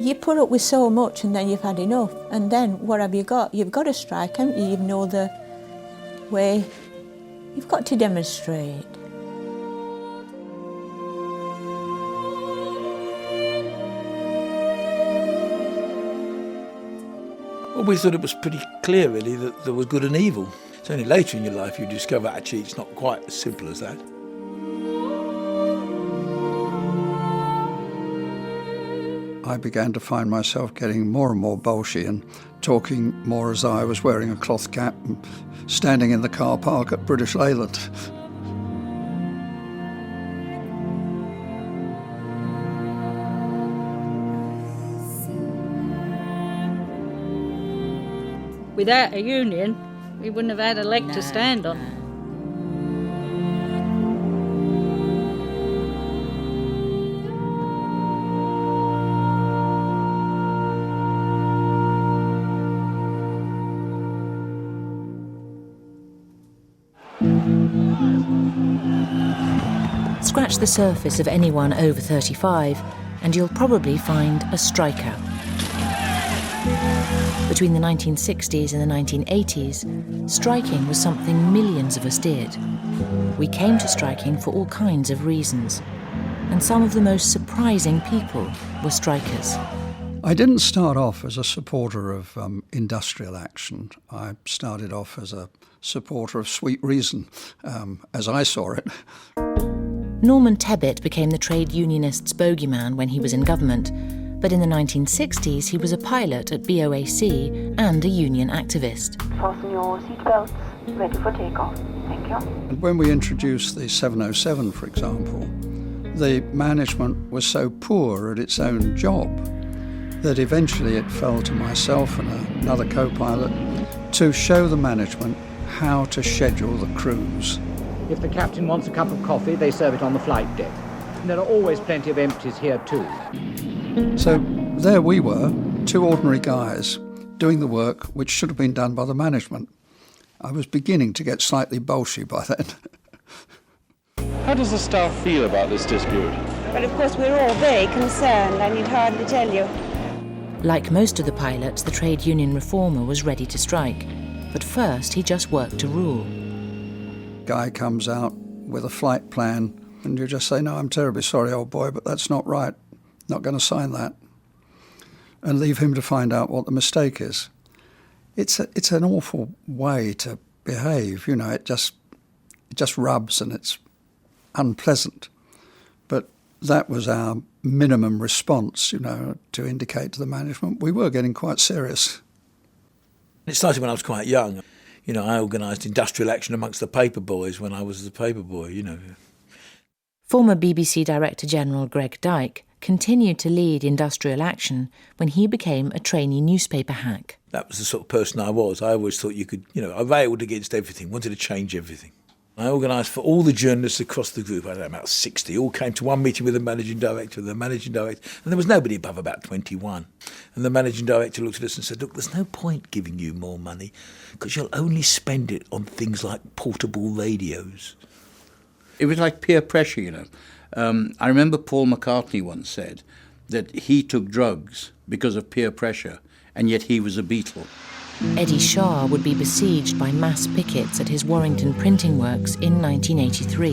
You put up with so much and then you've had enough. And then what have you got? You've got to strike, haven't you? You know the way. You've got to demonstrate. Well, we thought it was pretty clear, really, that there was good and evil. It's only later in your life you discover, actually, it's not quite as simple as that. I began to find myself getting more and more bolshy and talking more as though I was wearing a cloth cap and standing in the car park at British Leyland. Without a union, we wouldn't have had a leg to stand on. Scratch the surface of anyone over 35 and you'll probably find a strikeout. Between the 1960s and the 1980s, striking was something millions of us did. We came to striking for all kinds of reasons, and some of the most surprising people were strikers. I didn't start off as a supporter of industrial action. I started off as a supporter of sweet reason, as I saw it. Norman Tebbit became the trade unionists' bogeyman when he was in government, but in the 1960s he was a pilot at BOAC and a union activist. Fasten your seatbelts, ready for takeoff. Thank you. And when we introduced the 707, for example, the management was so poor at its own job that eventually it fell to myself and another co-pilot to show the management how to schedule the cruise. If the captain wants a cup of coffee, they serve it on the flight deck. And there are always plenty of empties here too. So there we were, two ordinary guys, doing the work which should have been done by the management. I was beginning to get slightly bolshy by then. How does the staff feel about this dispute? Well, of course, we're all very concerned, I need hardly tell you. Like most of the pilots, the trade union reformer was ready to strike. But first, he just worked a rule. Guy comes out with a flight plan, and you just say, no, I'm terribly sorry, old boy, but that's not right. Not going to sign that. And leave him to find out what the mistake is. It's an awful way to behave, you know, it just rubs and it's unpleasant. But that was our minimum response, you know, to indicate to the management we were getting quite serious. It started when I was quite young. You know, I organised industrial action amongst the paper boys when I was the paper boy, you know. Former BBC Director General Greg Dyke continued to lead industrial action when he became a trainee newspaper hack. That was the sort of person I was. I always thought you could, you know, I railed against everything, wanted to change everything. I organised for all the journalists across the group, I don't know, about 60, all came to one meeting with the managing director, and there was nobody above about 21. And the managing director looked at us and said, look, there's no point giving you more money because you'll only spend it on things like portable radios. It was like peer pressure, you know. I remember Paul McCartney once said that he took drugs because of peer pressure, and yet he was a Beatle. Eddie Shah would be besieged by mass pickets at his Warrington printing works in 1983.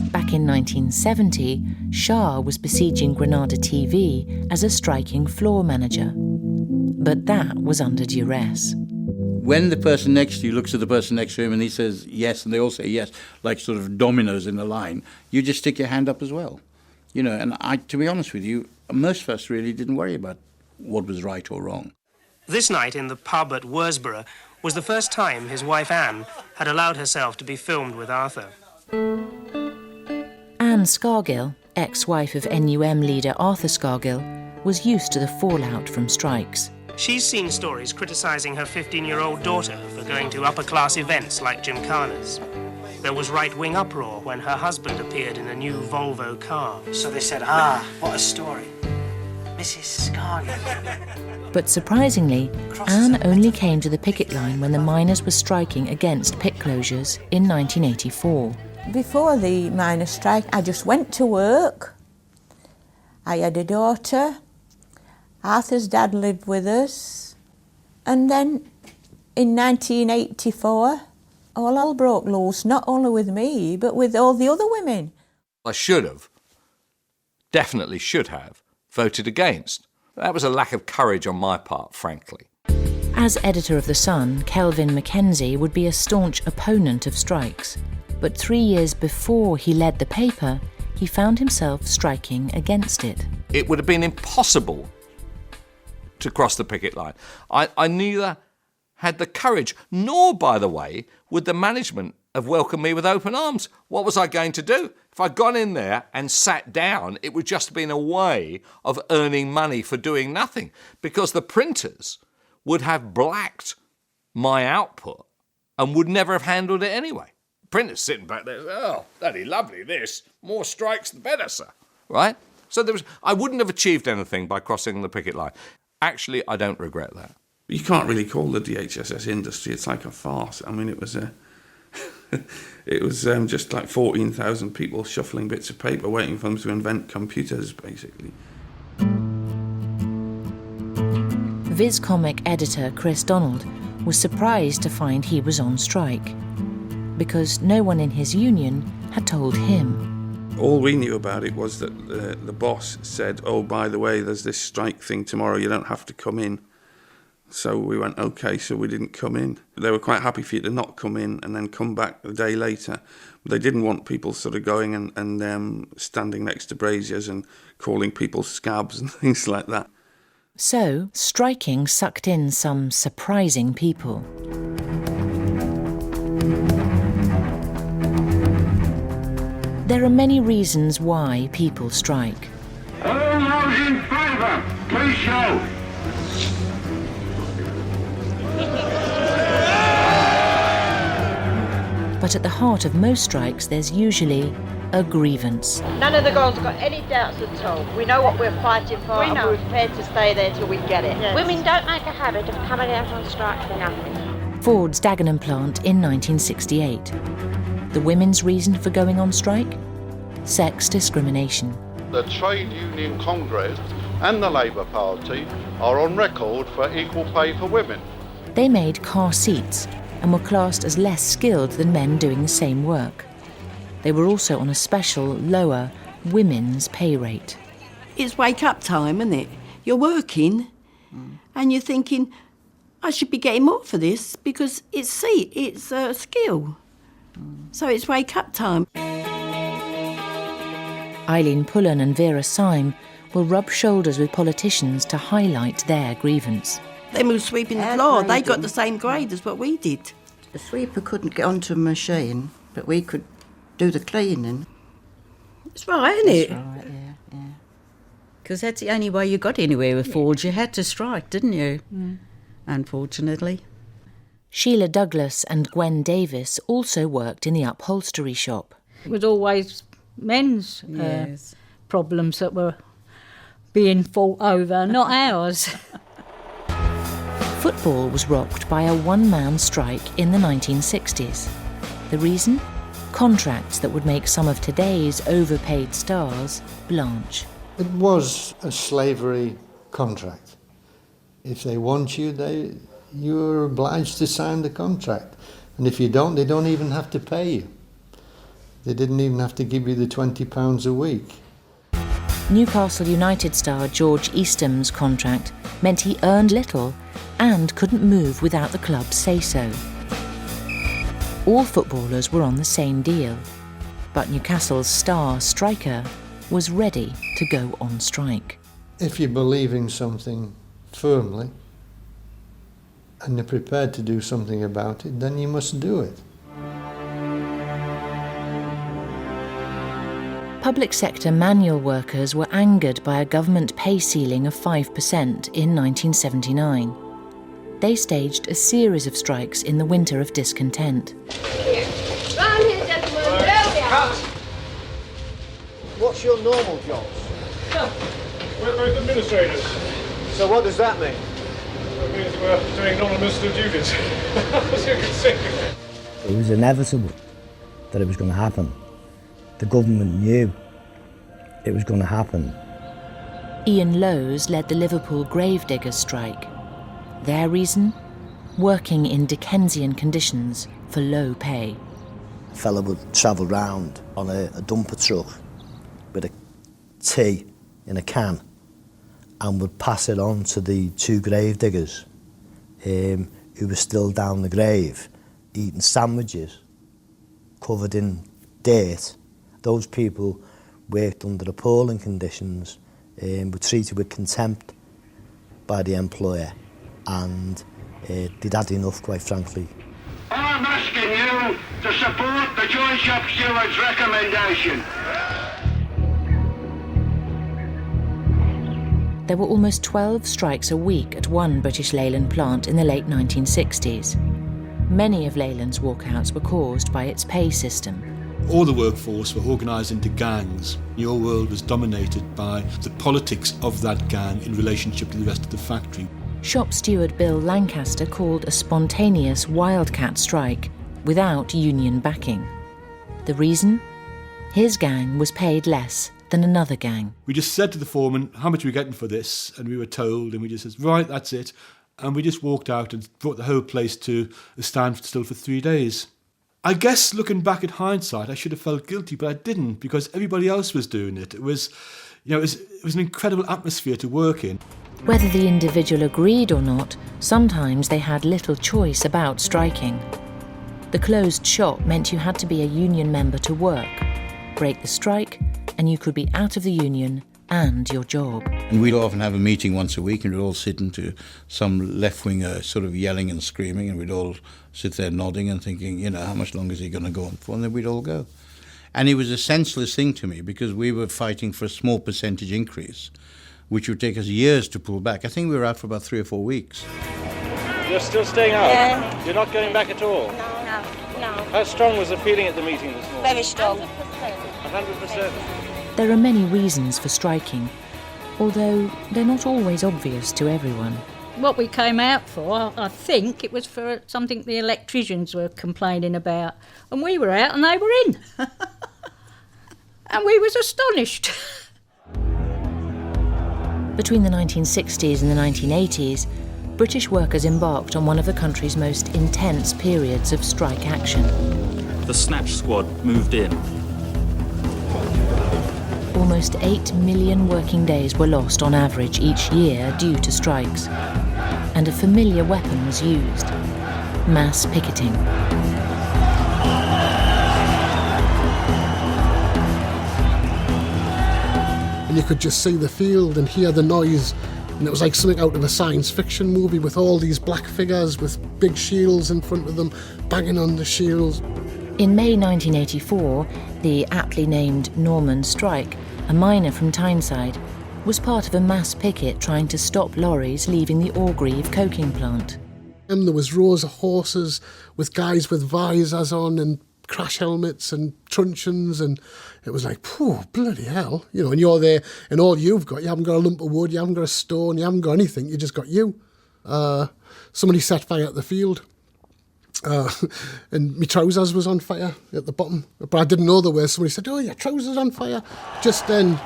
Back in 1970, Shah was besieging Granada TV as a striking floor manager. But that was under duress. When the person next to you looks at the person next to him and he says yes, and they all say yes, like sort of dominoes in a line, you just stick your hand up as well. You know, and to be honest with you, most of us really didn't worry about what was right or wrong. This night in the pub at Worsborough was the first time his wife Anne had allowed herself to be filmed with Arthur. Anne Scargill, ex-wife of NUM leader Arthur Scargill, was used to the fallout from strikes. She's seen stories criticising her 15-year-old daughter for going to upper-class events like Gymkhana's. There was right-wing uproar when her husband appeared in a new Volvo car. So they said, what a story. Mrs. Scargill. But surprisingly, Anne only came to the picket line when the miners were striking against pit closures in 1984. Before the miners' strike, I just went to work. I had a daughter. Arthur's dad lived with us. And then in 1984, all hell broke loose, not only with me, but with all the other women. I should have, definitely should have, voted against. That was a lack of courage on my part, frankly. As editor of The Sun, Kelvin Mackenzie would be a staunch opponent of strikes. But 3 years before he led the paper, he found himself striking against it. It would have been impossible to cross the picket line. I neither had the courage, nor, by the way, would the management have welcomed me with open arms. What was I going to do? If I'd gone in there and sat down, it would just have been a way of earning money for doing nothing, because the printers would have blacked my output and would never have handled it anyway. Printers sitting back there, oh, bloody lovely this, more strikes the better, sir, right? So I wouldn't have achieved anything by crossing the picket line. Actually, I don't regret that. You can't really call the DHSS industry, it's like a farce. I mean, it was just like 14,000 people shuffling bits of paper waiting for them to invent computers, basically. Viz Comic editor Chris Donald was surprised to find he was on strike, because no one in his union had told him. All we knew about it was that the boss said, oh, by the way, there's this strike thing tomorrow, you don't have to come in. So we went, OK, so we didn't come in. They were quite happy for you to not come in and then come back a day later. But they didn't want people sort of going and standing next to braziers and calling people scabs and things like that. So, striking sucked in some surprising people. There are many reasons why people strike. All those in favour, please show. But at the heart of most strikes, there's usually a grievance. None of the girls have got any doubts at all. We know what we're fighting for and we're prepared to stay there till we get it. Yes. Women don't make a habit of coming out on strike for nothing. Ford's Dagenham plant in 1968. The women's reason for going on strike? Sex discrimination. The Trade Union Congress and the Labour Party are on record for equal pay for women. They made car seats and were classed as less skilled than men doing the same work. They were also on a special, lower, women's pay rate. It's wake-up time, isn't it? You're working and you're thinking, I should be getting more for this because it's a skill. So it's wake-up time. Eileen Pullen and Vera Syme will rub shoulders with politicians to highlight their grievance. They were sweeping the floor. They got the same grade as what we did. The sweeper couldn't get onto a machine, but we could do the cleaning. It's right, isn't it? That's right, yeah. Because that's the only way you got anywhere with Ford. You had to strike, didn't you? Unfortunately. Sheila Douglas and Gwen Davis also worked in the upholstery shop. It was always men's problems that were being fought over, not ours. Football was rocked by a one-man strike in the 1960s. The reason? Contracts that would make some of today's overpaid stars blanch. It was a slavery contract. If they want you, you're obliged to sign the contract. And if you don't, they don't even have to pay you. They didn't even have to give you the £20 a week. Newcastle United star George Eastham's contract meant he earned little and couldn't move without the club's say-so. All footballers were on the same deal, but Newcastle's star striker was ready to go on strike. If you believe in something firmly and you're prepared to do something about it, then you must do it. Public sector manual workers were angered by a government pay ceiling of 5% in 1979. They staged a series of strikes in the winter of discontent. Round here, gentlemen. Cut. What's your normal jobs? We're both administrators. So what does that mean? It means we're doing non-administrative duties, as you can see. It was inevitable that it was going to happen. The government knew it was going to happen. Ian Lowes led the Liverpool gravediggers strike. Their reason? Working in Dickensian conditions for low pay. A fella would travel round on a dumper truck with a tea in a can and would pass it on to the two gravediggers who were still down the grave, eating sandwiches covered in dirt. Those people worked under appalling conditions, were treated with contempt by the employer, and they'd had enough, quite frankly. I'm asking you to support the Joint Shop Stewards' recommendation. There were almost 12 strikes a week at one British Leyland plant in the late 1960s. Many of Leyland's walkouts were caused by its pay system. All the workforce were organised into gangs. Your world was dominated by the politics of that gang in relationship to the rest of the factory. Shop steward Bill Lancaster called a spontaneous wildcat strike without union backing. The reason? His gang was paid less than another gang. We just said to the foreman, how much are we getting for this? And we were told, and we just said, right, that's it. And we just walked out and brought the whole place to a standstill for 3 days. I guess looking back at hindsight, I should have felt guilty, but I didn't, because everybody else was doing it. It was an incredible atmosphere to work in. Whether the individual agreed or not, sometimes they had little choice about striking. The closed shop meant you had to be a union member to work. Break the strike, and you could be out of the union and your job. And we'd often have a meeting once a week, and we'd all sit into some left-winger sort of yelling and screaming, and we'd all sit there nodding and thinking, how much longer is he going to go on for? And then we'd all go. And it was a senseless thing to me, because we were fighting for a small percentage increase, which would take us years to pull back. I think we were out for about 3 or 4 weeks. You're still staying out? Yeah. You're not going back at all? No. How strong was the feeling at the meeting this morning? Very strong. 100%. There are many reasons for striking, although they're not always obvious to everyone. What we came out for, I think it was for something the electricians were complaining about. And we were out and they were in. And we was astonished. Between the 1960s and the 1980s, British workers embarked on one of the country's most intense periods of strike action. The Snatch Squad moved in. Almost 8 million working days were lost on average each year due to strikes. And a familiar weapon was used: mass picketing. And you could just see the field and hear the noise, and it was like something out of a science fiction movie, with all these black figures with big shields in front of them, banging on the shields. In May 1984, the aptly named Norman Strike, a miner from Tyneside, was part of a mass picket trying to stop lorries leaving the Orgreave coking plant. And there was rows of horses with guys with visors on and crash helmets and truncheons, and it was like, phew, bloody hell. And you're there, and all you've got, you haven't got a lump of wood, you haven't got a stone, you haven't got anything, you just got you. Somebody set fire at the field. And my trousers was on fire at the bottom, but I didn't know there were. Somebody said, "Oh, your trousers on fire." Just then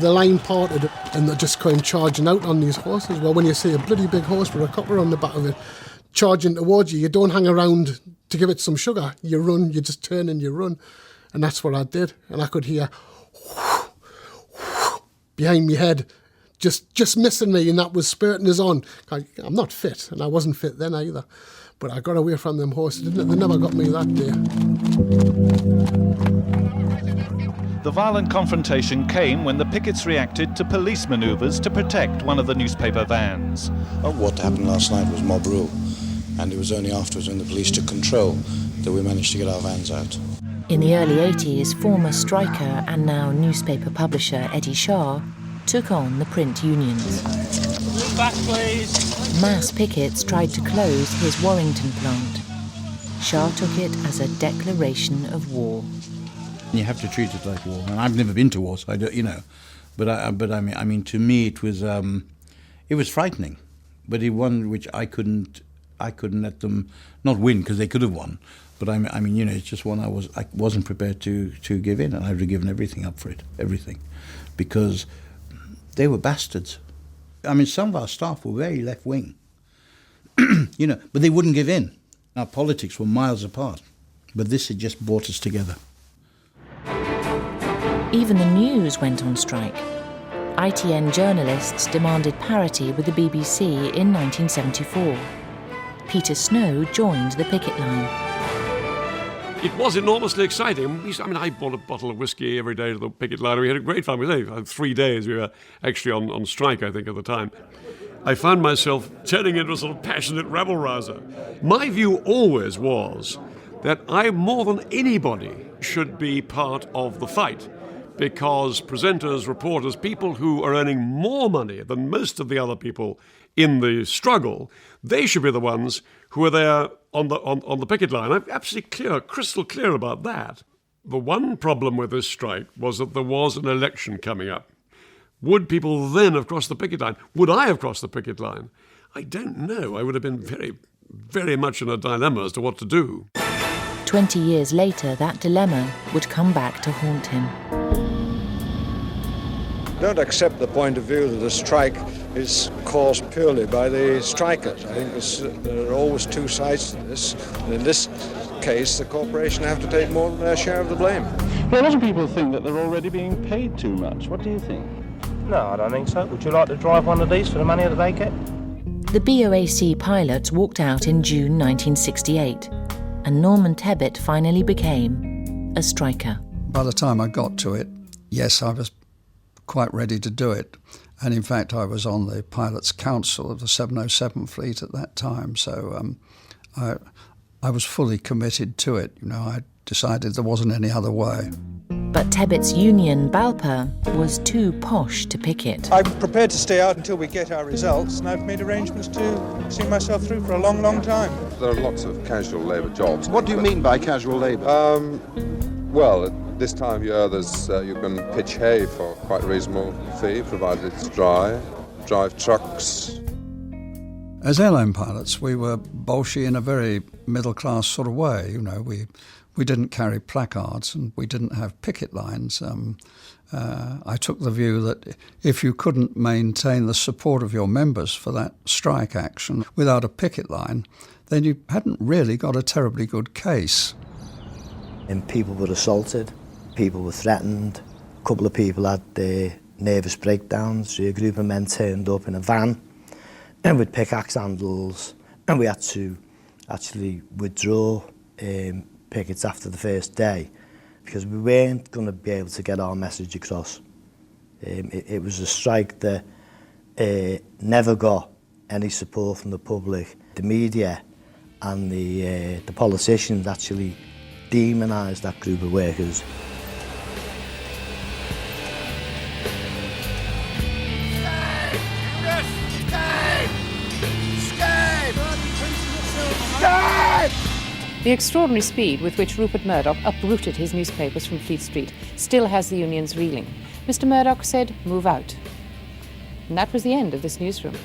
the line parted and they just came charging out on these horses. Well, when you see a bloody big horse with a copper on the back of it charging towards you, you don't hang around to give it some sugar. You run, you just turn and you run. And that's what I did. And I could hear behind my head just missing me, and that was spurting us on. I'm not fit, and I wasn't fit then either. But I got away from them horses. They never got me that day. The violent confrontation came when the pickets reacted to police manoeuvres to protect one of the newspaper vans. What happened last night was mob rule, and it was only afterwards, when the police took control, that we managed to get our vans out. In the early 80s, former striker and now newspaper publisher Eddie Shah took on the print unions. Move back, please. Mass pickets tried to close his Warrington plant. Shah took it as a declaration of war. You have to treat it like war, and I've never been to war, so I don't, But I mean, to me, it was frightening, but it one which I couldn't let them not win, because they could have won. But I mean, it's just one I wasn't prepared to give in, and I would have given everything up for it, everything, because They were bastards. I mean, some of our staff were very left-wing, but they wouldn't give in. Our politics were miles apart, but this had just brought us together. Even the news went on strike. ITN journalists demanded parity with the BBC in 1974. Peter Snow joined the picket line. It was enormously exciting. I bought a bottle of whiskey every day to the picket line. We had a great fun with it. 3 days we were actually on strike, I think, at the time. I found myself turning into a sort of passionate rabble-rouser. My view always was that I, more than anybody, should be part of the fight, because presenters, reporters, people who are earning more money than most of the other people in the struggle, they should be the ones who are there on the picket line. I'm absolutely crystal clear about that. The one problem with this strike was that there was an election coming up. Would people then have crossed the picket line? Would I have crossed the picket line? I don't know. I would have been very, very much in a dilemma as to what to do. 20 years later, that dilemma would come back to haunt him. Don't accept the point of view that the strike is caused purely by the strikers. I think there are always two sides to this. And in this case, the corporation have to take more than their share of the blame. Well, a lot of people think that they're already being paid too much. What do you think? No, I don't think so. Would you like to drive one of these for the money that they get? The BOAC pilots walked out in June 1968, and Norman Tebbit finally became a striker. By the time I got to it, yes, I was quite ready to do it. And in fact, I was on the Pilots' Council of the 707 fleet at that time, so I was fully committed to it. I decided there wasn't any other way. But Tebbit's union, Balpa, was too posh to picket. I'm prepared to stay out until we get our results, and I've made arrangements to see myself through for a long, long time. There are lots of casual labour jobs. What do you mean by casual labour? Well, at this time of year, you can pitch hay for quite a reasonable fee, provided it's dry, drive trucks. As airline pilots, we were bolshy in a very middle-class sort of way. We didn't carry placards and we didn't have picket lines. I took the view that if you couldn't maintain the support of your members for that strike action without a picket line, then you hadn't really got a terribly good case. And people were assaulted, people were threatened, a couple of people had their nervous breakdowns. A group of men turned up in a van and with pickaxe handles, and we had to actually withdraw pickets after the first day because we weren't going to be able to get our message across. It was a strike that never got any support from the public. The media and the politicians actually demonised that group of workers. The extraordinary speed with which Rupert Murdoch uprooted his newspapers from Fleet Street still has the unions reeling. Mr. Murdoch said, "Move out." And that was the end of this newsroom.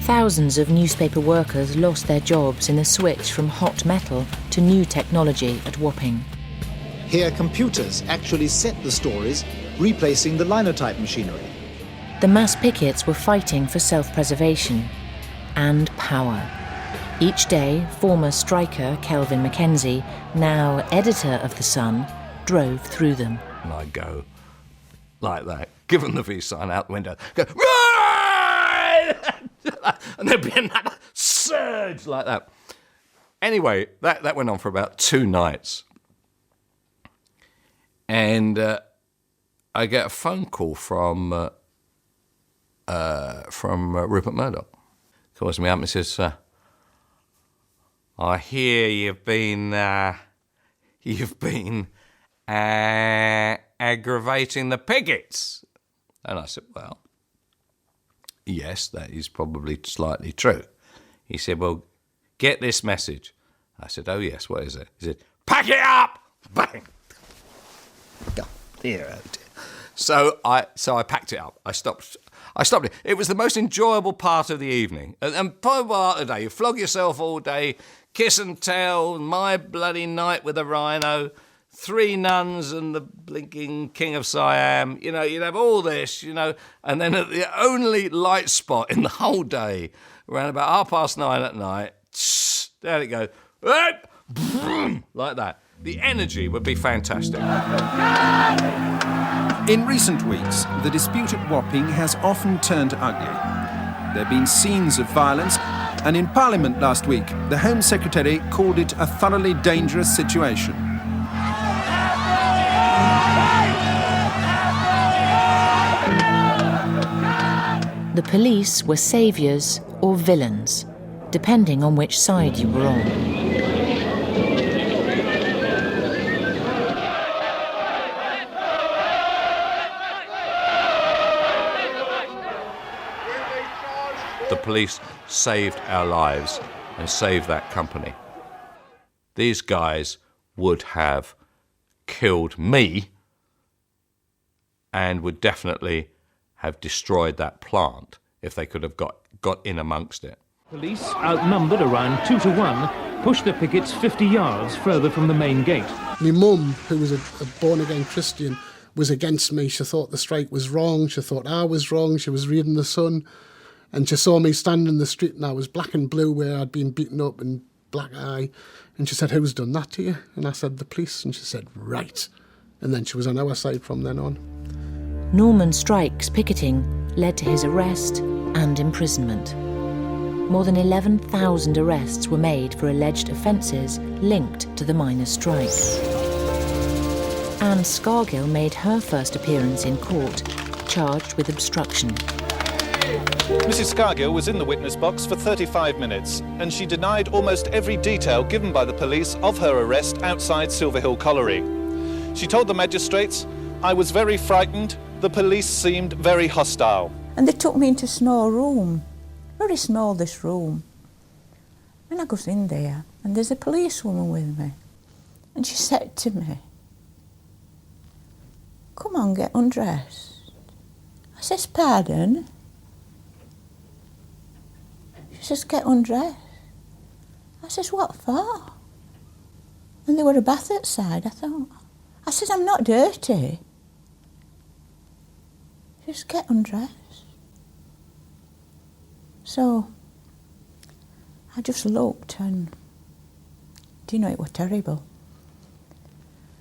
Thousands of newspaper workers lost their jobs in the switch from hot metal to new technology at Wapping. Here, computers actually set the stories, replacing the linotype machinery. The mass pickets were fighting for self-preservation and power. Each day, former striker Kelvin Mackenzie, now editor of The Sun, drove through them. And I'd go like that, give them the V sign out the window, go, right! And there'd be another surge like that. Anyway, that went on for about 2 nights. And I get a phone call from Rupert Murdoch. Calls me up and says, I hear you've been aggravating the pickets. And I said, well, yes, that is probably slightly true. He said, well, get this message. I said, oh yes, what is it? He said, pack it up! Bang! Oh, dear, oh dear. So I packed it up. I stopped it. It was the most enjoyable part of the evening. And probably part of the day. You flog yourself all day, kiss and tell, my bloody night with a rhino, 3 nuns and the blinking King of Siam, you know, you'd have all this, you know, and then at the only light spot in the whole day, around about 9:30 at night, there it goes, like that. The energy would be fantastic. In recent weeks, the dispute at Wapping has often turned ugly. There have been scenes of violence, and in Parliament last week, the Home Secretary called it a thoroughly dangerous situation. The police were saviours or villains, depending on which side you were on. The police saved our lives and saved that company. These guys would have killed me and would definitely have destroyed that plant if they could have got in amongst it. Police, outnumbered around 2 to 1, pushed the pickets 50 yards further from the main gate. My mum, who was a born-again Christian, was against me. She thought the strike was wrong. She thought I was wrong. She was reading The Sun. And she saw me standing in the street and I was black and blue where I'd been beaten up and black eye. And she said, "Who's done that to you?" And I said, "The police." And she said, "Right." And then she was on our side from then on. Norman Strike's picketing led to his arrest and imprisonment. More than 11,000 arrests were made for alleged offences linked to the miners' strike. Anne Scargill made her first appearance in court, charged with obstruction. Mrs. Scargill was in the witness box for 35 minutes, and she denied almost every detail given by the police of her arrest outside Silverhill Colliery. She told the magistrates, "I was very frightened. The police seemed very hostile." And they took me into a small room, very small, this room. And I goes in there, and there's a policewoman with me. And she said to me, "Come on, get undressed." I says, "Pardon?" She says, "Get undressed." I says, "What for?" And there were a bath outside, I thought. I says, "I'm not dirty." She says, "Get undressed." So I just looked and, do you know, it was terrible.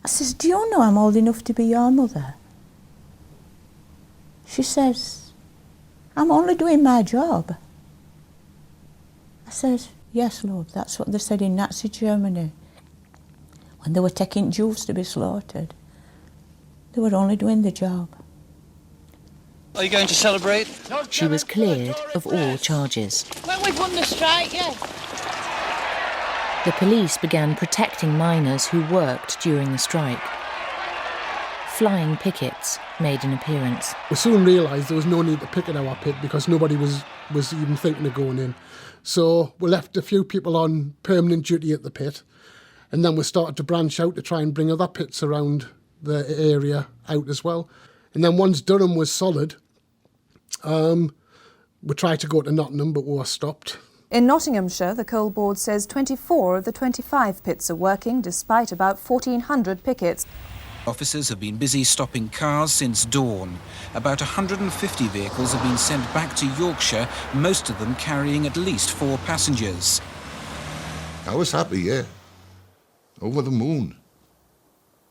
I says, "Do you know I'm old enough to be your mother?" She says, "I'm only doing my job." I said, "Yes, love, that's what they said in Nazi Germany. When they were taking Jews to be slaughtered, they were only doing the job." Are you going to celebrate? She was cleared of all charges. When we've won the strike, yes. The police began protecting miners who worked during the strike. Flying pickets made an appearance. We soon realised there was no need to picket our pit because nobody was even thinking of going in. So we left a few people on permanent duty at the pit, and then we started to branch out to try and bring other pits around the area out as well. And then once Durham was solid, we tried to go to Nottingham, but we were stopped. In Nottinghamshire, the Coal Board says 24 of the 25 pits are working, despite about 1,400 pickets. Officers have been busy stopping cars since dawn. About 150 vehicles have been sent back to Yorkshire, most of them carrying at least 4 passengers. I was happy, yeah. Over the moon.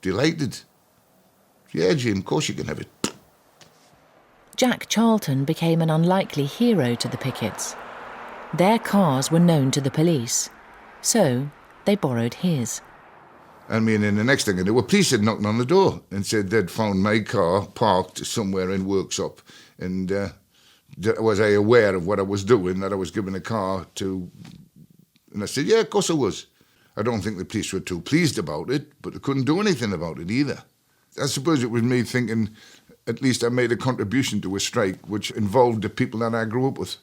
Delighted. Yeah, Jim, of course you can have it. Jack Charlton became an unlikely hero to the pickets. Their cars were known to the police, so they borrowed his. I mean, and the next thing I knew, police had knocked on the door and said they'd found my car parked somewhere in workshop. And was I aware of what I was doing, that I was giving a car to... And I said, yeah, of course I was. I don't think the police were too pleased about it, but they couldn't do anything about it either. I suppose it was me thinking, at least I made a contribution to a strike which involved the people that I grew up with.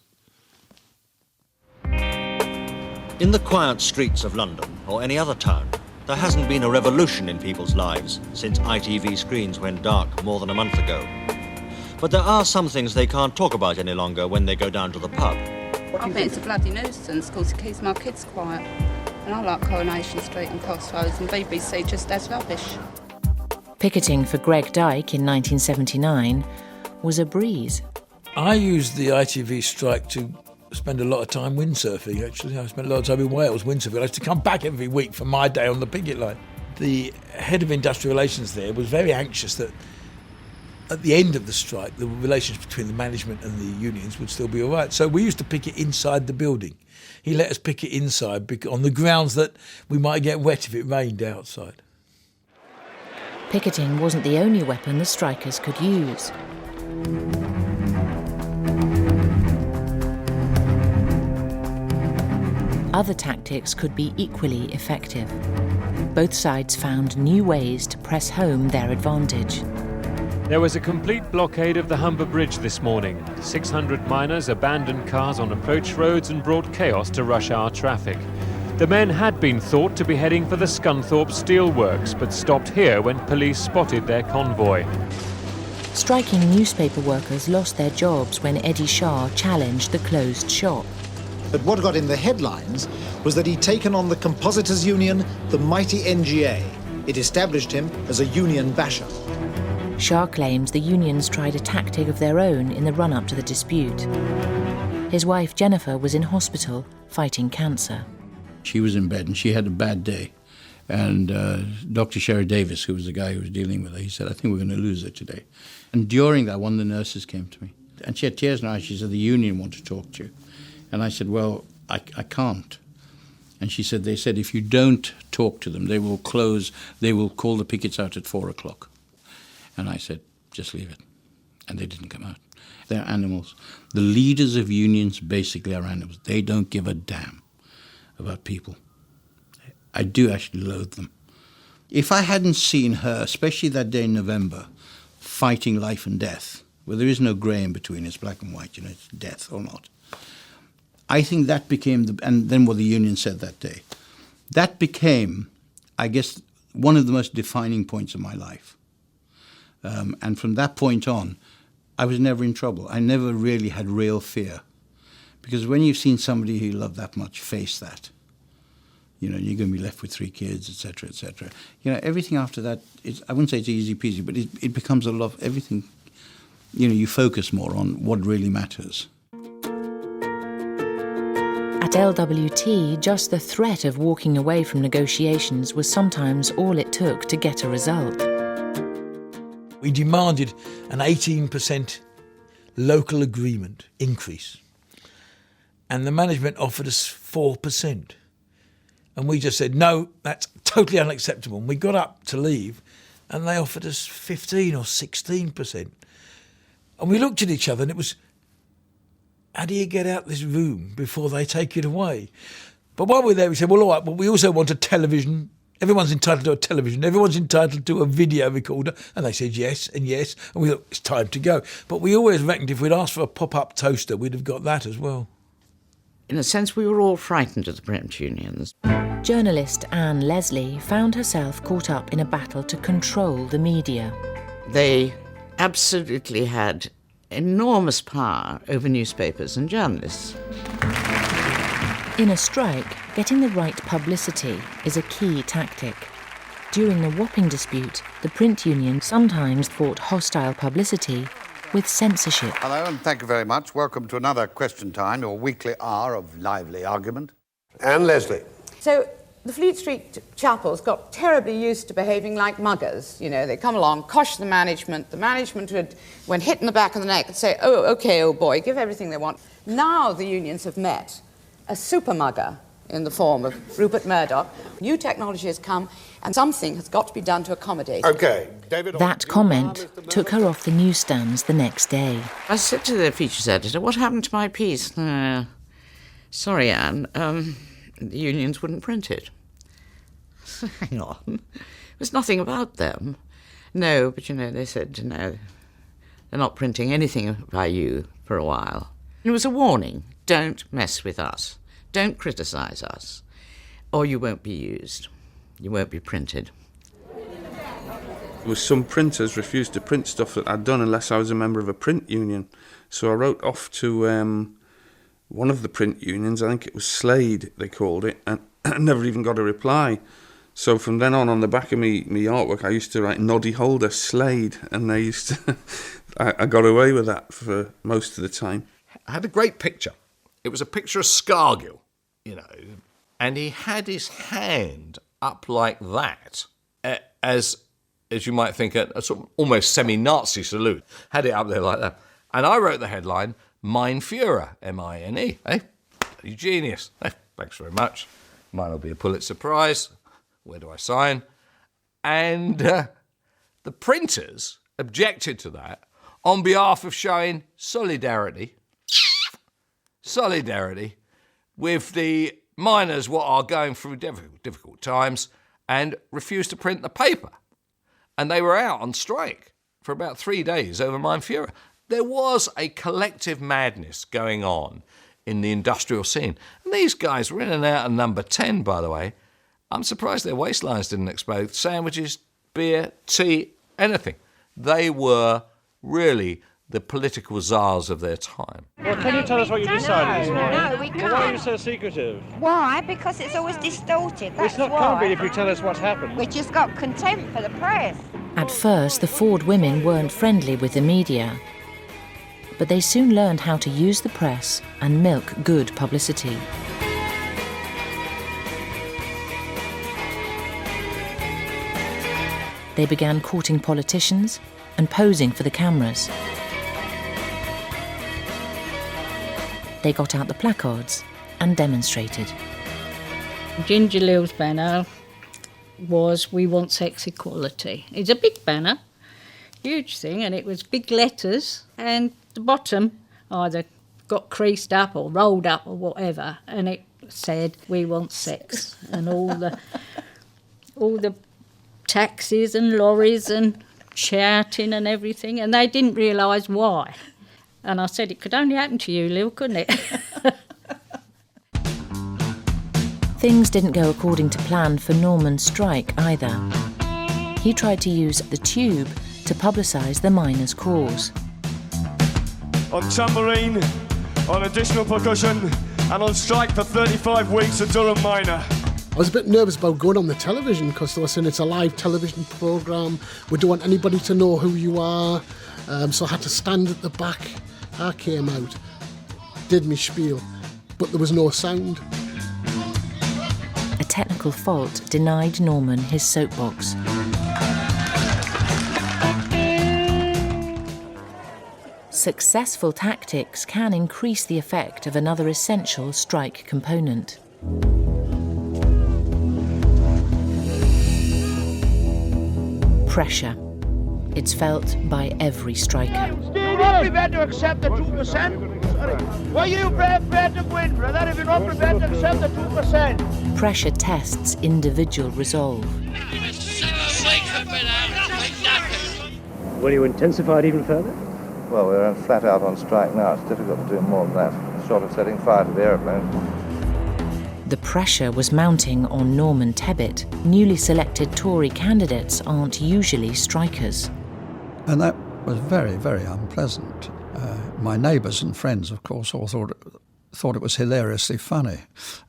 In the quiet streets of London, or any other town, there hasn't been a revolution in people's lives since ITV screens went dark more than a month ago. But there are some things they can't talk about any longer when they go down to the pub. I think it's a bloody nuisance because it keeps my kids quiet. And I like Coronation Street and Crossroads, and BBC just as rubbish. Picketing for Greg Dyke in 1979 was a breeze. I used the ITV strike to spend a lot of time windsurfing, actually. I spent a lot of time in Wales windsurfing. I used to come back every week for my day on the picket line. The head of industrial relations there was very anxious that at the end of the strike, the relations between the management and the unions would still be all right. So we used to picket inside the building. He let us picket inside on the grounds that we might get wet if it rained outside. Picketing wasn't the only weapon the strikers could use. Other tactics could be equally effective. Both sides found new ways to press home their advantage. There was a complete blockade of the Humber Bridge this morning. 600 miners abandoned cars on approach roads and brought chaos to rush hour traffic. The men had been thought to be heading for the Scunthorpe Steelworks, but stopped here when police spotted their convoy. Striking newspaper workers lost their jobs when Eddie Shah challenged the closed shop. But what got in the headlines was that he'd taken on the Compositors Union, the mighty NGA. It established him as a union basher. Shah claims the unions tried a tactic of their own in the run-up to the dispute. His wife Jennifer was in hospital fighting cancer. She was in bed and she had a bad day. And Dr. Sherry Davis, who was the guy who was dealing with her, he said, I think we're going to lose her today. And during that, one of the nurses came to me. And she had tears in her eyes. She said, the union want to talk to you. And I said, well, I can't. And she said, they said, if you don't talk to them, they will close, they will call the pickets out at 4 o'clock. And I said, just leave it. And they didn't come out. They're animals. The leaders of unions basically are animals. They don't give a damn about people. I do actually loathe them. If I hadn't seen her, especially that day in November, fighting life and death, where there is no grey in between, it's black and white, it's death or not. I think that became, and then what the union said that day, that became, I guess, one of the most defining points of my life. And from that point on, I was never in trouble. I never really had real fear. Because when you've seen somebody who you love that much face that, you're going to be left with 3 kids, etc., etc. Everything after that, I wouldn't say it's easy peasy, but it becomes a lot of everything. You focus more on what really matters. At LWT, just the threat of walking away from negotiations was sometimes all it took to get a result. We demanded an 18% local agreement increase. And the management offered us 4%. And we just said, no, that's totally unacceptable. And we got up to leave and they offered us 15 or 16%. And we looked at each other and it was, how do you get out this room before they take it away? But while we were there, we said, well, all right, but we also want a television. Everyone's entitled to a television. Everyone's entitled to a video recorder. And they said yes and yes. And we thought, it's time to go. But we always reckoned if we'd asked for a pop-up toaster, we'd have got that as well. In a sense, we were all frightened of the print unions. Journalist Anne Leslie found herself caught up in a battle to control the media. They absolutely had enormous power over newspapers and journalists. In a strike, getting the right publicity is a key tactic. During the Wapping dispute, the print union sometimes fought hostile publicity with censorship. Hello and thank you very much. Welcome to another Question Time, your weekly hour of lively argument. Anne Leslie. So the Fleet Street chapels got terribly used to behaving like muggers. They come along, cosh the management. The management when hit in the back of the neck and say, oh, OK, old boy, give everything they want. Now the unions have met a super mugger in the form of Rupert Murdoch. New technology has come and something has got to be done to accommodate. OK, David... That comment took her off the newsstands the next day. I said to the features editor, what happened to my piece? Sorry, Anne, the unions wouldn't print it. Hang on. It was nothing about them. No, but they said, no, they're not printing anything by you for a while. It was a warning. Don't mess with us. Don't criticise us. Or you won't be used. You won't be printed. Some printers refused to print stuff that I'd done unless I was a member of a print union. So I wrote off to one of the print unions, I think it was Slade, they called it, never even got a reply. So from then on the back of me artwork, I used to write Noddy Holder, Slade, and they used to... I got away with that for most of the time. I had a great picture. It was a picture of Scargill, you know, and he had his hand up like that, as you might think, a sort of almost semi-Nazi salute. Had it up there like that. And I wrote the headline, Mein Führer, M-I-N-E. Hey, you genius. Hey, thanks very much. Mine will be a Pulitzer Prize. Where do I sign? And the printers objected to that on behalf of showing solidarity with the miners what are going through difficult times, and refused to print the paper. And they were out on strike for about 3 days over Mein Führer. There was a collective madness going on in the industrial scene. And these guys were in and out of number 10, by the way. I'm surprised their waistlines didn't explode. Sandwiches, beer, tea, anything. They were really the political czars of their time. Well, can you tell us what you decided this morning? No, we can't. Why are you so secretive? Why? Because it's always distorted. It's not can't be if you tell us what happened. We just got contempt for the press. At first, the Ford women weren't friendly with the media, but they soon learned how to use the press and milk good publicity. They began courting politicians and posing for the cameras. They got out the placards and demonstrated. Ginger Lil's banner was "We want sex equality." It's a big banner, huge thing, and it was big letters, and the bottom either got creased up or rolled up or whatever, and it said "We want sex," and all the taxis and lorries and shouting and everything, and they didn't realise why. And I said, it could only happen to you, Lil, couldn't it? Things didn't go according to plan for Norman's strike either. He tried to use the tube to publicise the miners' cause. On tambourine, on additional percussion, and on strike for 35 weeks at Durham Miner. I was a bit nervous about going on the television because they were saying it's a live television programme. We don't want anybody to know who you are. So I had to stand at the back. I came out, did me spiel, but there was no sound. A technical fault denied Norman his soapbox. Successful tactics can increase the effect of another essential strike component. Pressure. It's felt by every striker. You're not prepared to accept the 2%? Sorry. Were you prepared to win, brother, if you're not prepared to accept the 2%? Pressure tests individual resolve. Will you intensify it even further? Well, we're flat out on strike now. It's difficult to do more than that, short of setting fire to the aeroplane. The pressure was mounting on Norman Tebbit. Newly selected Tory candidates aren't usually strikers. And that was very, very unpleasant. My neighbours and friends, of course, all thought it was hilariously funny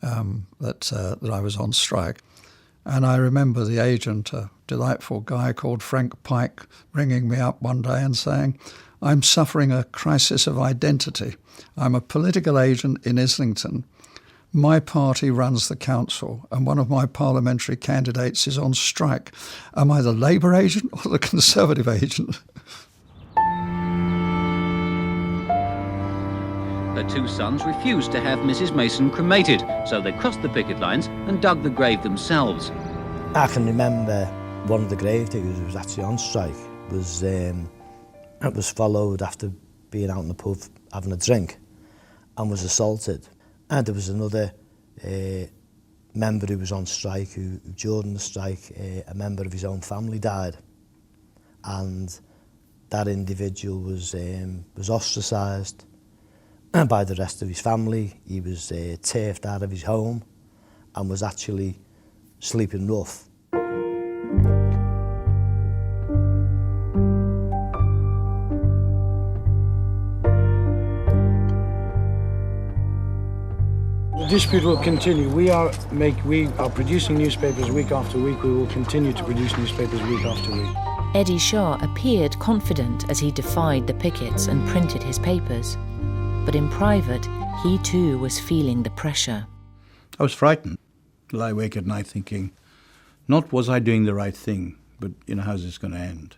that I was on strike. And I remember the agent, a delightful guy called Frank Pike, ringing me up one day and saying, "I'm suffering a crisis of identity. I'm a political agent in Islington. My party runs the council and one of my parliamentary candidates is on strike. Am I the Labour agent or the Conservative agent?" Her two sons refused to have Mrs. Mason cremated, so they crossed the picket lines and dug the grave themselves. I can remember one of the gravediggers who was actually on strike was followed after being out in the pub having a drink and was assaulted. And there was another member who was on strike who during the strike, a member of his own family died. And that individual was ostracised by the rest of his family. He was turfed out of his home and was actually sleeping rough. The dispute will continue. We are producing newspapers week after week. We will continue to produce newspapers week after week. Eddie Shah appeared confident as he defied the pickets and printed his papers. But in private, he too was feeling the pressure. I was frightened. I lie awake at night thinking, not was I doing the right thing, but, how's this going to end?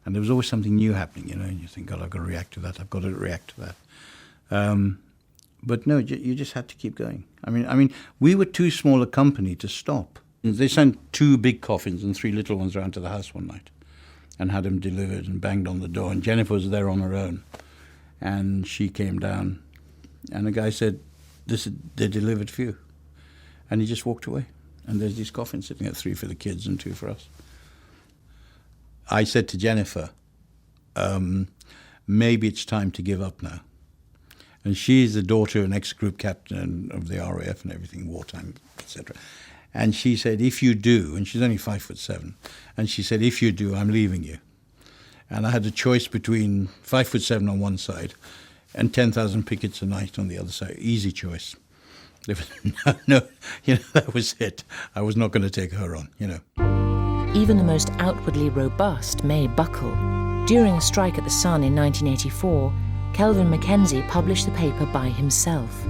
And there was always something new happening, and you think, God, I've got to react to that, I've got to react to that. But no, you just had to keep going. I mean, we were too small a company to stop. They sent 2 big coffins and 3 little ones around to the house one night and had them delivered and banged on the door. And Jennifer was there on her own. And she came down and the guy said, they're delivered for you. And he just walked away. And there's these coffins sitting there, 3 for the kids and 2 for us. I said to Jennifer, maybe it's time to give up now. And she's the daughter of an ex-group captain of the RAF and everything, wartime, etc. And she said, if you do, and she's only 5'7", and she said, if you do, I'm leaving you. And I had a choice between 5'7" on one side and 10,000 pickets a night on the other side. Easy choice. No, that was it. I was not going to take her on, Even the most outwardly robust may buckle. During a strike at the Sun in 1984, Kelvin Mackenzie published the paper by himself.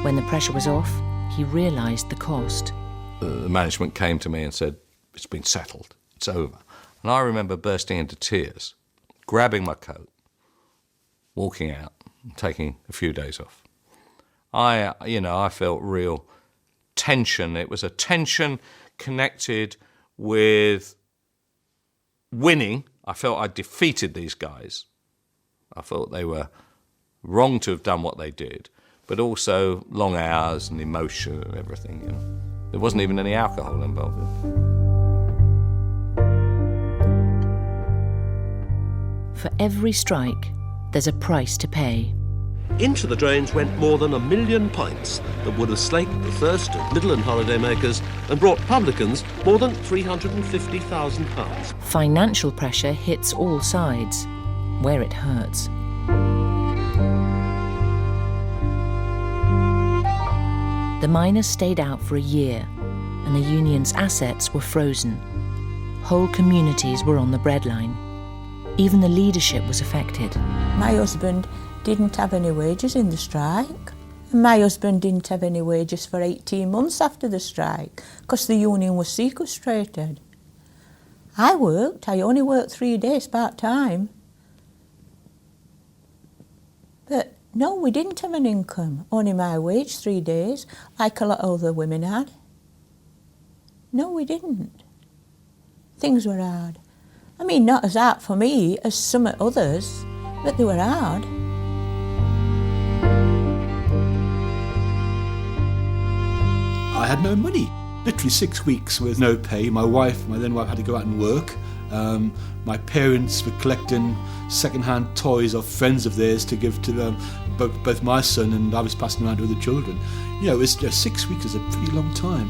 When the pressure was off, he realised the cost. The management came to me and said, it's been settled, it's over. And I remember bursting into tears, grabbing my coat, walking out, and taking a few days off. I felt real tension. It was a tension connected with winning. I felt I defeated these guys. I thought they were wrong to have done what they did, but also long hours and emotion and everything. There wasn't even any alcohol involved. For every strike, there's a price to pay. Into the drains went more than 1 million pints that would have slaked the thirst of Midland holidaymakers and brought publicans more than £350,000. Financial pressure hits all sides, where it hurts. The miners stayed out for a year, and the union's assets were frozen. Whole communities were on the breadline. Even the leadership was affected. My husband didn't have any wages in the strike. And my husband didn't have any wages for 18 months after the strike because the union was sequestrated. I only worked 3 days part-time. But no, we didn't have an income, only my wage 3 days, like a lot of other women had. No, we didn't. Things were hard. I mean, not as hard for me as some others, but they were hard. I had no money. Literally 6 weeks with no pay. My then wife had to go out and work. My parents were collecting second-hand toys of friends of theirs to give to both my son, and I was passing around to other children. It was 6 weeks is a pretty long time.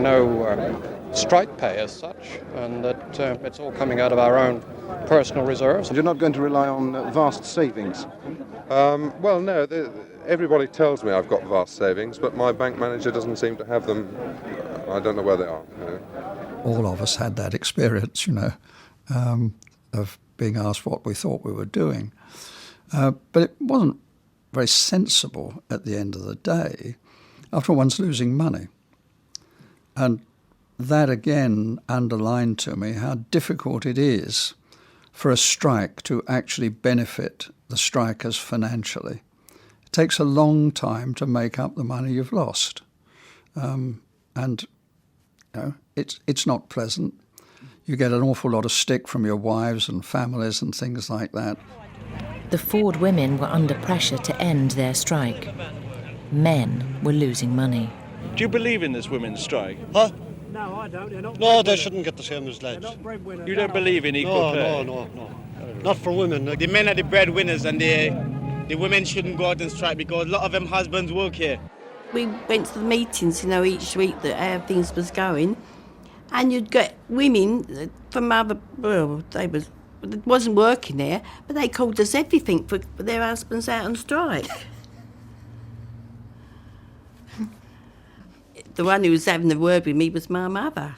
No strike pay as such, and that it's all coming out of our own personal reserves. You're not going to rely on vast savings? Well, no. Everybody tells me I've got vast savings, but my bank manager doesn't seem to have them. I don't know where they are. All of us had that experience, of being asked what we thought we were doing. But it wasn't very sensible at the end of the day. After all, one's losing money. And that again underlined to me how difficult it is for a strike to actually benefit the strikers financially. It takes a long time to make up the money you've lost. It's not pleasant. You get an awful lot of stick from your wives and families and things like that. The Ford women were under pressure to end their strike. Men were losing money. Do you believe in this women's strike? Huh? No, I don't. They're not. No, they shouldn't get the same as lads. You don't believe in equal pay? No. Not for women. The men are the breadwinners, and the women shouldn't go out and strike because a lot of them husbands work here. We went to the meetings, each week that how things was going, and you'd get women from other, they was wasn't working there, but they called us everything for their husbands out on strike. The one who was having the word with me was my mother.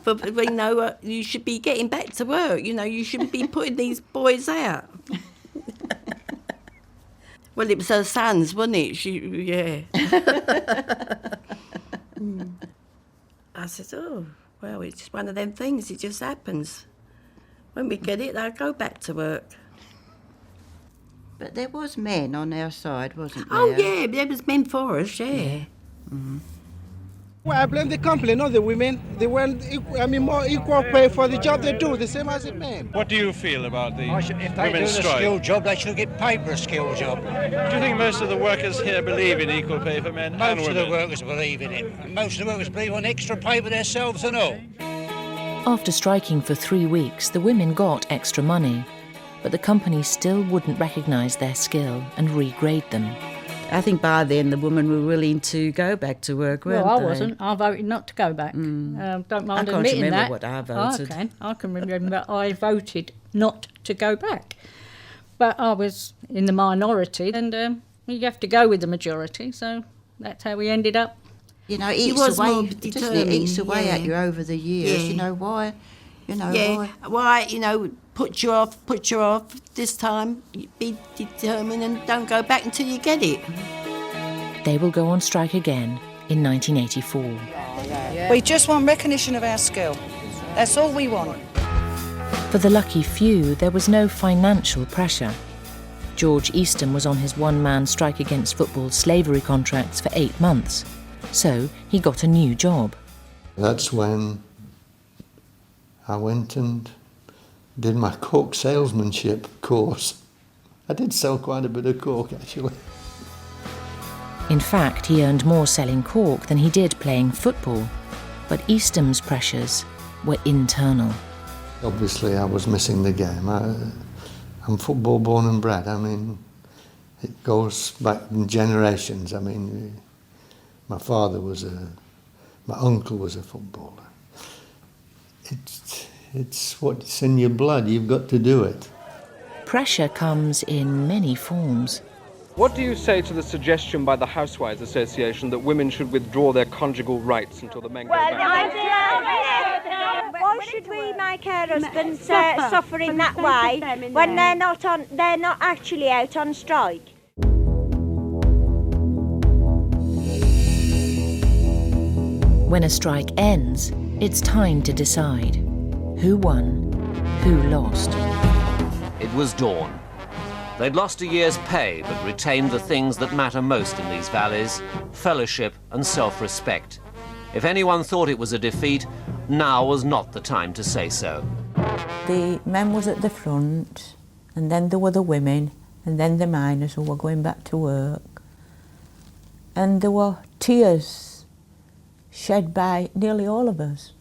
But you know, you should be getting back to work. You know, you shouldn't be putting these boys out. Well, it was her sons, wasn't it? Yeah. I said, oh, well, it's just one of them things. It just happens. When we get it, I'll go back to work. But there was men on our side, wasn't there? Oh, yeah, there was men for us, yeah. Mm. Well, I blame the company, not the women. They weren't, more equal pay for the job they do, the same as the men. What do you feel about the If they do women's a strike? skilled job, they should get paid for a skilled job. Do you think most of the workers here believe in equal pay for men and Most women? of the workers believe in it. And most of the workers believe on extra pay for themselves and all. After striking for 3 weeks, the women got extra money, but the company still wouldn't recognise their skill and regrade them. I think by then the women were willing to go back to work, weren't Well, I they? wasn't. I voted not to go back. Don't mind I can't admitting remember that. what I voted. I can remember that I voted not to go back. But I was in the minority, and you have to go with the majority, so that's how we ended up. You know, it He eats was away, more doesn't it? determined, It eats away at yeah. you over the years. Yeah. You know why? Why, you know, put you off this time, be determined and don't go back until you get it. They will go on strike again in 1984. We just want recognition of our skill. That's all we want. For the lucky few, there was no financial pressure. George Easton was on his one-man strike against football slavery contracts for 8 months, so he got a new job. That's when I went and did my coke salesmanship course. I did sell quite a bit of coke, actually. In fact, he earned more selling cork than he did playing football, but Easton's pressures were internal. Obviously, I was missing the game. I'm football born and bred. I mean, it goes back in generations. I mean, my father was my uncle was a footballer. It's what's in your blood. You've got to do it. Pressure comes in many forms. What do you say to the suggestion by the Housewives Association that women should withdraw their conjugal rights until the men go back? Why should we make our husbands suffer in that way when they're not actually out on strike? When a strike ends, it's time to decide who won, who lost. It was dawn. They'd lost a year's pay, but retained the things that matter most in these valleys: fellowship and self-respect. If anyone thought it was a defeat, now was not the time to say so. The men was at the front, and then there were the women, and then the miners who were going back to work. And there were tears shed by nearly all of us,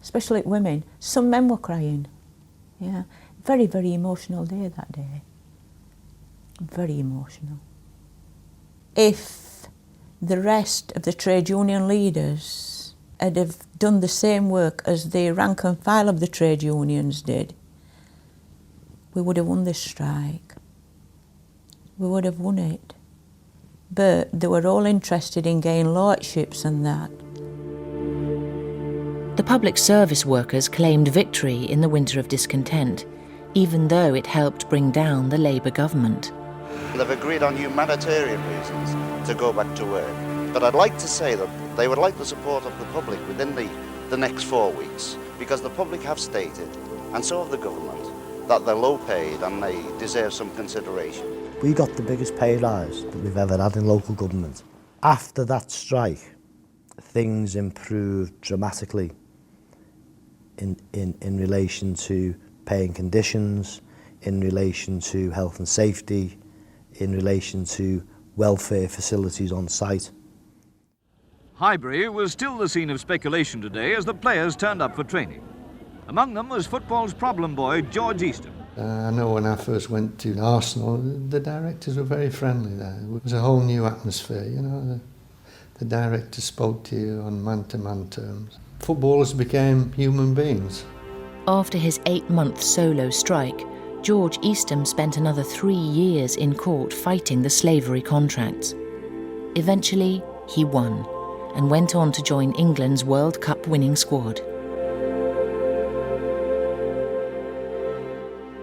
especially women. Some men were crying. Yeah, very, very emotional day that day. Very emotional. If the rest of the trade union leaders had have done the same work as the rank and file of the trade unions did, we would have won this strike. We would have won it. But they were all interested in gaining lordships and that. The public service workers claimed victory in the winter of discontent, even though it helped bring down the Labour government. They've agreed on humanitarian reasons to go back to work. But I'd like to say that they would like the support of the public within the next 4 weeks, because the public have stated, and so have the government, that they're low paid and they deserve some consideration. We got the biggest pay rise that we've ever had in local government. After that strike, things improved dramatically in relation to paying conditions, in relation to health and safety, in relation to welfare facilities on site. Highbury was still the scene of speculation today as the players turned up for training. Among them was football's problem boy, George Easton. I know when I first went to Arsenal, the directors were very friendly there. It was a whole new atmosphere, you know. The director spoke to you on man-to-man terms. Footballers became human beings. After his 8-month solo strike, George Eastham spent another 3 years in court fighting the slavery contracts. Eventually, he won and went on to join England's World Cup winning squad.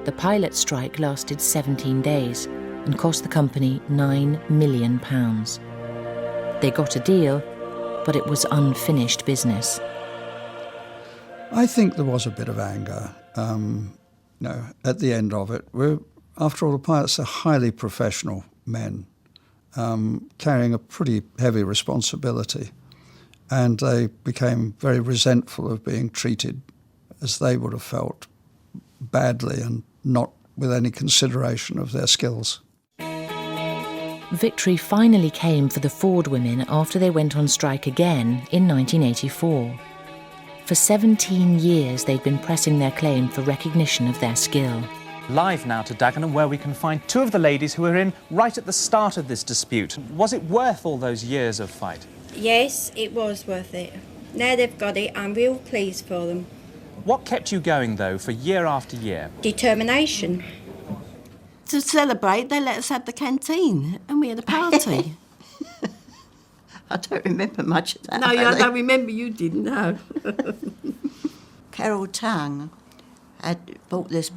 The pilot strike lasted 17 days and cost the company £9 million. They got a deal, but it was unfinished business. I think there was a bit of anger, at the end of it. After all, the pilots are highly professional men, carrying a pretty heavy responsibility, and they became very resentful of being treated as they would have felt, badly and not with any consideration of their skills. Victory finally came for the Ford women after they went on strike again in 1984. For 17 years they'd been pressing their claim for recognition of their skill. Live now to Dagenham, where we can find two of the ladies who were in right at the start of this dispute. Was it worth all those years of fight? Yes, it was worth it. Now they've got it, I'm real pleased for them. What kept you going, though, for year after year? Determination. To celebrate, they let us have the canteen, and we had a party. I don't remember much of that. No, I don't remember you didn't, no. Carol Tongue had bought this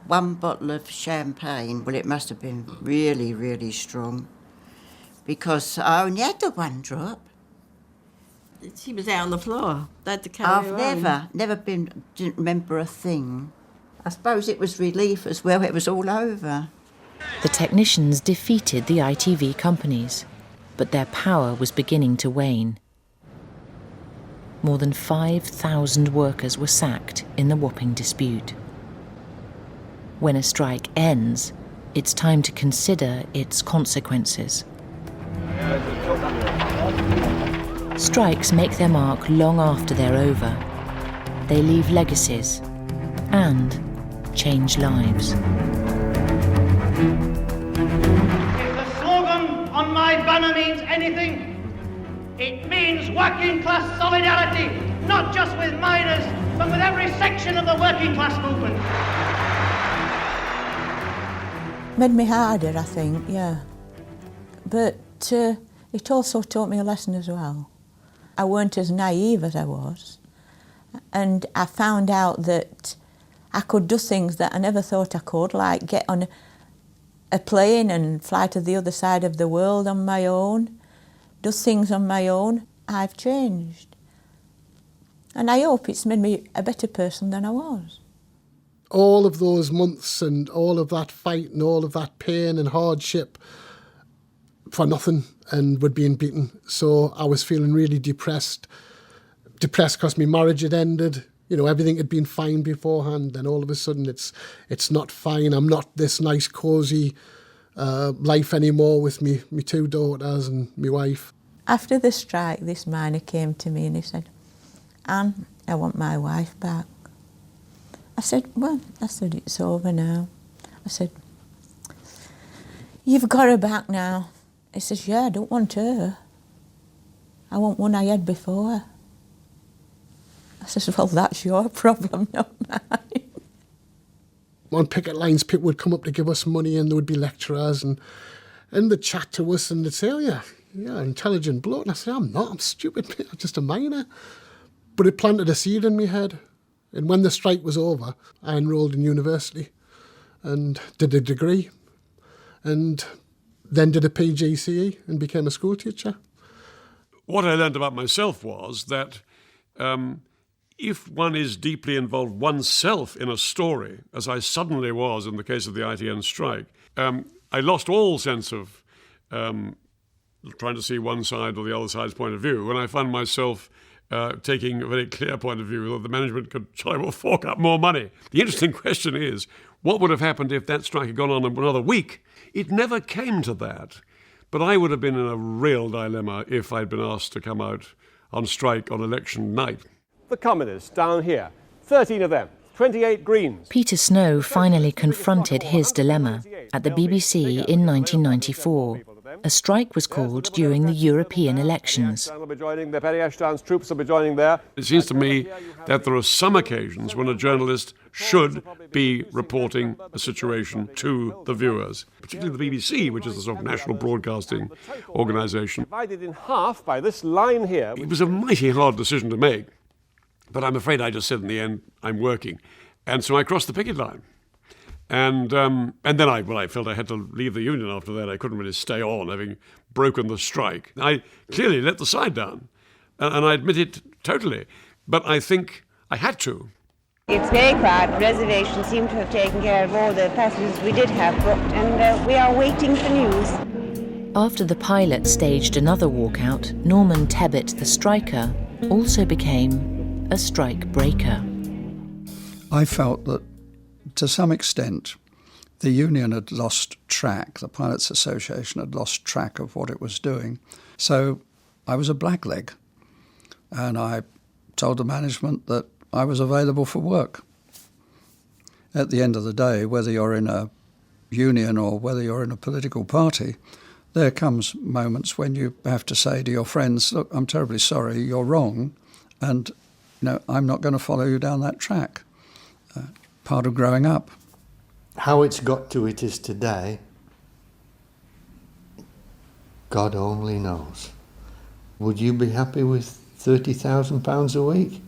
one bottle of champagne. Well, it must have been really, really strong, because I only had the one drop. She was out on the floor. They had to carry her I've didn't remember a thing. I suppose it was relief as well, it was all over. The technicians defeated the ITV companies, but their power was beginning to wane. More than 5,000 workers were sacked in the Wapping dispute. When a strike ends, it's time to consider its consequences. Strikes make their mark long after they're over. They leave legacies and change lives. If the slogan on my banner means anything, it means working class solidarity, not just with miners, but with every section of the working class movement. Made me harder, I think, yeah. But it also taught me a lesson as well. I weren't as naive as I was, and I found out that I could do things that I never thought I could, like get on a plane and fly to the other side of the world on my own, do things on my own. I've changed. And I hope it's made me a better person than I was. All of those months and all of that fight and all of that pain and hardship for nothing, and we'd been beaten. So I was feeling really depressed. Depressed because my marriage had ended. You know, everything had been fine beforehand, then all of a sudden it's not fine. I'm not this nice, cosy life anymore with me two daughters and my wife. After the strike, this miner came to me and he said, "Anne, I want my wife back." I said, "It's over now." I said, "You've got her back now." He says, "Yeah, I don't want her. I want one I had before." I says, "Well, that's your problem, not mine." On picket lines, people would come up to give us money, and there would be lecturers, and they'd chat to us, and they'd say, "Oh, yeah, intelligent bloke." And I said, "I'm not, I'm stupid, mate. I'm just a miner." But it planted a seed in my head. And when the strike was over, I enrolled in university and did a degree, and then did a PGCE and became a school teacher. What I learned about myself was that if one is deeply involved oneself in a story, as I suddenly was in the case of the ITN strike, I lost all sense of trying to see one side or the other side's point of view. When I found myself taking a very clear point of view that the management could fork up more money. The interesting question is, what would have happened if that strike had gone on another week? It never came to that. But I would have been in a real dilemma if I'd been asked to come out on strike on election night. The communists down here, 13 of them, 28 Greens. Peter Snow finally confronted his dilemma at the BBC in 1994. a strike was called during the European elections. Troops will be joining there. It seems to me that there are some occasions when a journalist should be reporting a situation to the viewers, particularly the BBC, which is the sort of national broadcasting organisation. Divided in half by this line here. It was a mighty hard decision to make, but I'm afraid I just said in the end, I'm working. And so I crossed the picket line. And then I felt I had to leave the union after that. I couldn't really stay on, having broken the strike. I clearly let the side down, and I admit it totally. But I think I had to. It's very quiet. Reservations seem to have taken care of all the passengers we did have booked, and we are waiting for news. After the pilot staged another walkout, Norman Tebbit, the striker, also became a strike breaker. I felt that, to some extent, the union had lost track, the Pilots Association had lost track of what it was doing. So I was a blackleg, and I told the management that I was available for work. At the end of the day, whether you're in a union or whether you're in a political party, there comes moments when you have to say to your friends, look, I'm terribly sorry, you're wrong, and I'm not going to follow you down that track. Part of growing up. How it's got to it is today, God only knows. Would you be happy with £30,000 a week?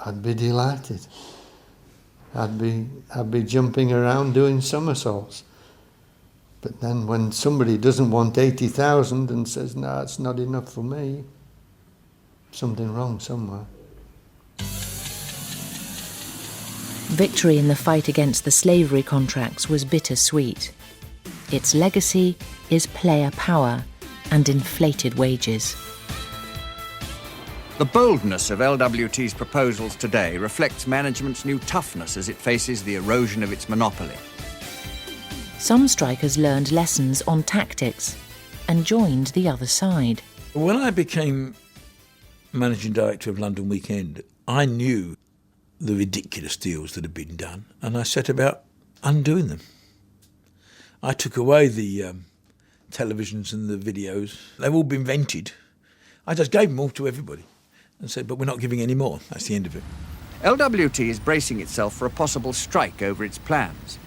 I'd be delighted. I'd be jumping around doing somersaults. But then when somebody doesn't want 80,000 and says, no, it's not enough for me, something wrong somewhere. Victory in the fight against the slavery contracts was bittersweet. Its legacy is player power and inflated wages. The boldness of LWT's proposals today reflects management's new toughness as it faces the erosion of its monopoly. Some strikers learned lessons on tactics and joined the other side. When I became managing director of London Weekend, I knew the ridiculous deals that had been done, and I set about undoing them. I took away the televisions and the videos. They've all been rented. I just gave them all to everybody and said, but we're not giving any more. That's the end of it. LWT is bracing itself for a possible strike over its plans.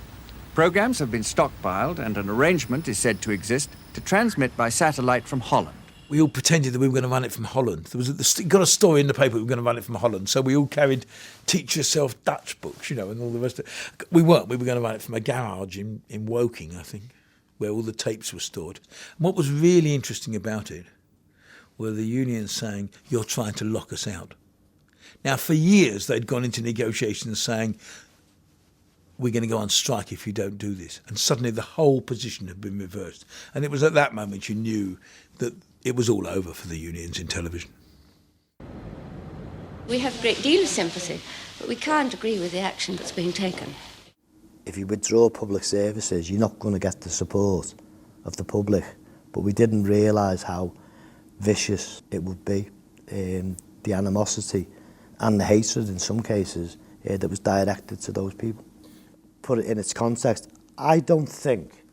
Programmes have been stockpiled, and an arrangement is said to exist to transmit by satellite from Holland. We all pretended that we were going to run it from Holland. There was got a story in the paper we were going to run it from Holland, so we all carried Teach Yourself Dutch books, and all the rest of it. We weren't. We were going to run it from a garage in Woking, I think, where all the tapes were stored. And what was really interesting about it were the unions saying, you're trying to lock us out. Now, for years, they'd gone into negotiations saying, we're going to go on strike if you don't do this. And suddenly the whole position had been reversed. And it was at that moment you knew that it was all over for the unions in television. We have a great deal of sympathy, but we can't agree with the action that's being taken. If you withdraw public services, you're not going to get the support of the public. But we didn't realise how vicious it would be, the animosity and the hatred in some cases that was directed to those people. Put it in its context, I don't think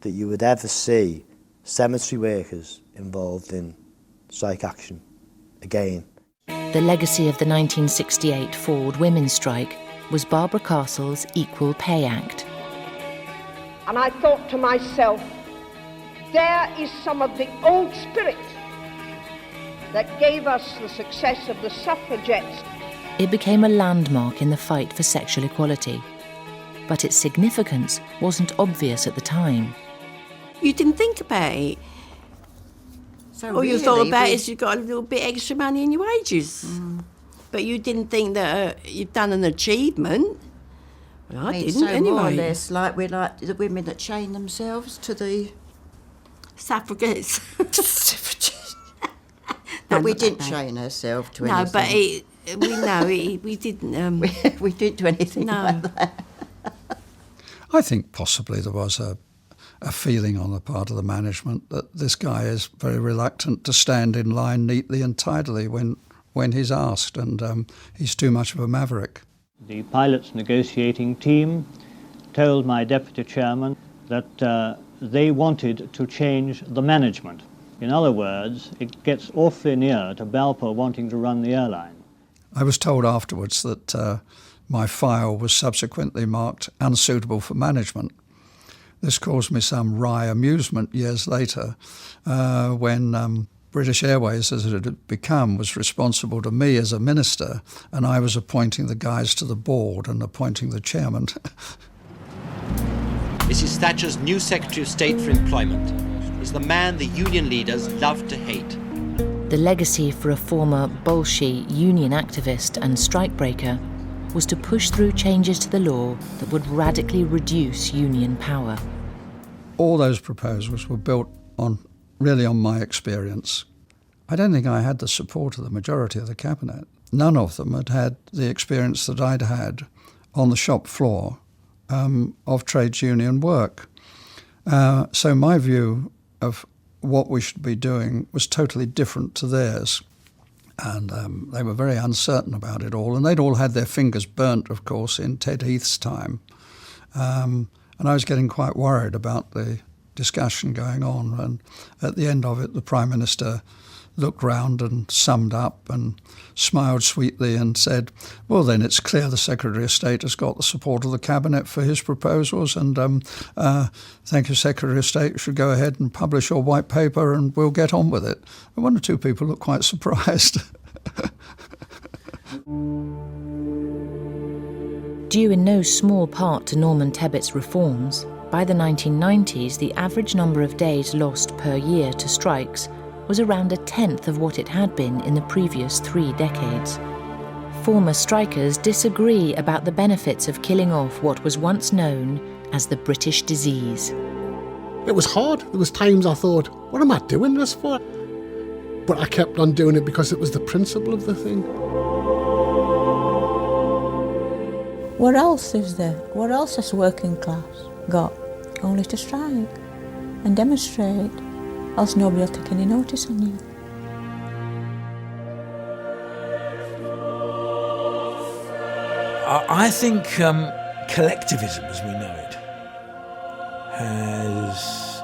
that you would ever see cemetery workers involved in strike action again. The legacy of the 1968 Ford women's strike was Barbara Castle's Equal Pay Act. And I thought to myself, there is some of the old spirit that gave us the success of the suffragettes. It became a landmark in the fight for sexual equality, but its significance wasn't obvious at the time. You didn't think about it. So All you really, thought about is you got a little bit extra money in your wages. Mm. But you didn't think that you've done an achievement. Well, I It's didn't so anyway. more or less like we're like the women that chain themselves to the suffragettes. But we didn't chain ourselves to anything. No, but we didn't. We didn't do anything like that. I think possibly there was a feeling on the part of the management that this guy is very reluctant to stand in line neatly and tidily when he's asked, and he's too much of a maverick. The pilots' negotiating team told my deputy chairman that they wanted to change the management. In other words, it gets awfully near to Balfour wanting to run the airline. I was told afterwards that my file was subsequently marked unsuitable for management. This caused me some wry amusement years later when British Airways, as it had become, was responsible to me as a minister, and I was appointing the guys to the board and appointing the chairman. Mrs. Thatcher's new Secretary of State for Employment is the man the union leaders love to hate. The legacy for a former Bolshevik union activist and strikebreaker was to push through changes to the law that would radically reduce union power. All those proposals were built on my experience. I don't think I had the support of the majority of the cabinet. None of them had had the experience that I'd had on the shop floor of trades union work. So my view of what we should be doing was totally different to theirs. And they were very uncertain about it all. And they'd all had their fingers burnt, of course, in Ted Heath's time. And I was getting quite worried about the discussion going on. And at the end of it, the Prime Minister looked round and summed up and smiled sweetly and said, well, then it's clear the Secretary of State has got the support of the Cabinet for his proposals, and thank you, Secretary of State, you should go ahead and publish your white paper and we'll get on with it. And one or two people looked quite surprised. Due in no small part to Norman Tebbett's reforms, by the 1990s the average number of days lost per year to strikes was around a tenth of what it had been in the previous 3 decades. Former strikers disagree about the benefits of killing off what was once known as the British disease. It was hard. There was times I thought, what am I doing this for? But I kept on doing it because it was the principle of the thing. What else is there? What else has working class got? Only to strike and demonstrate, else nobody will take any notice on you. I think collectivism as we know it has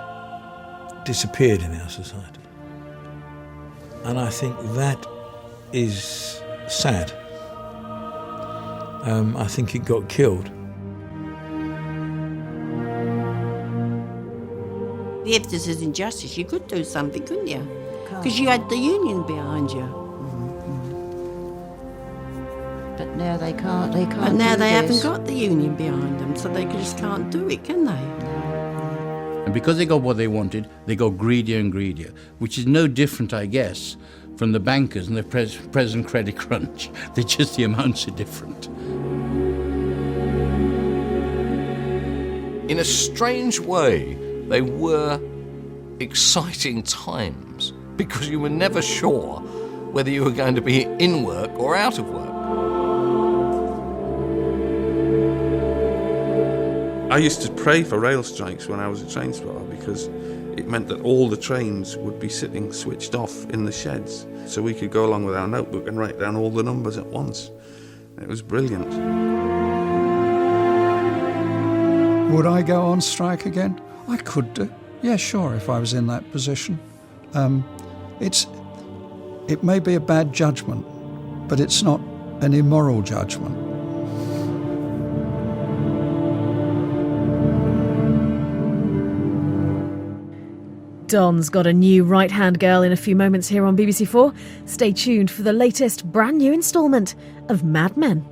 disappeared in our society. And I think that is sad. I think it got killed. If this is injustice, you could do something, couldn't you? Because you had the union behind you. But now they can't. They can't. But now do they this. haven't got the union behind them, so they just can't do it, can they? And because they got what they wanted, they got greedier and greedier, which is no different, I guess, from the bankers and the present credit crunch. They're just the amounts are different. In a strange way, they were exciting times because you were never sure whether you were going to be in work or out of work. I used to pray for rail strikes when I was a train spotter because it meant that all the trains would be sitting switched off in the sheds so we could go along with our notebook and write down all the numbers at once. It was brilliant. Would I go on strike again? I could do. Yeah, sure, if I was in that position. It may be a bad judgment, but it's not an immoral judgment. Don's got a new right-hand girl in a few moments here on BBC4. Stay tuned for the latest brand new instalment of Mad Men.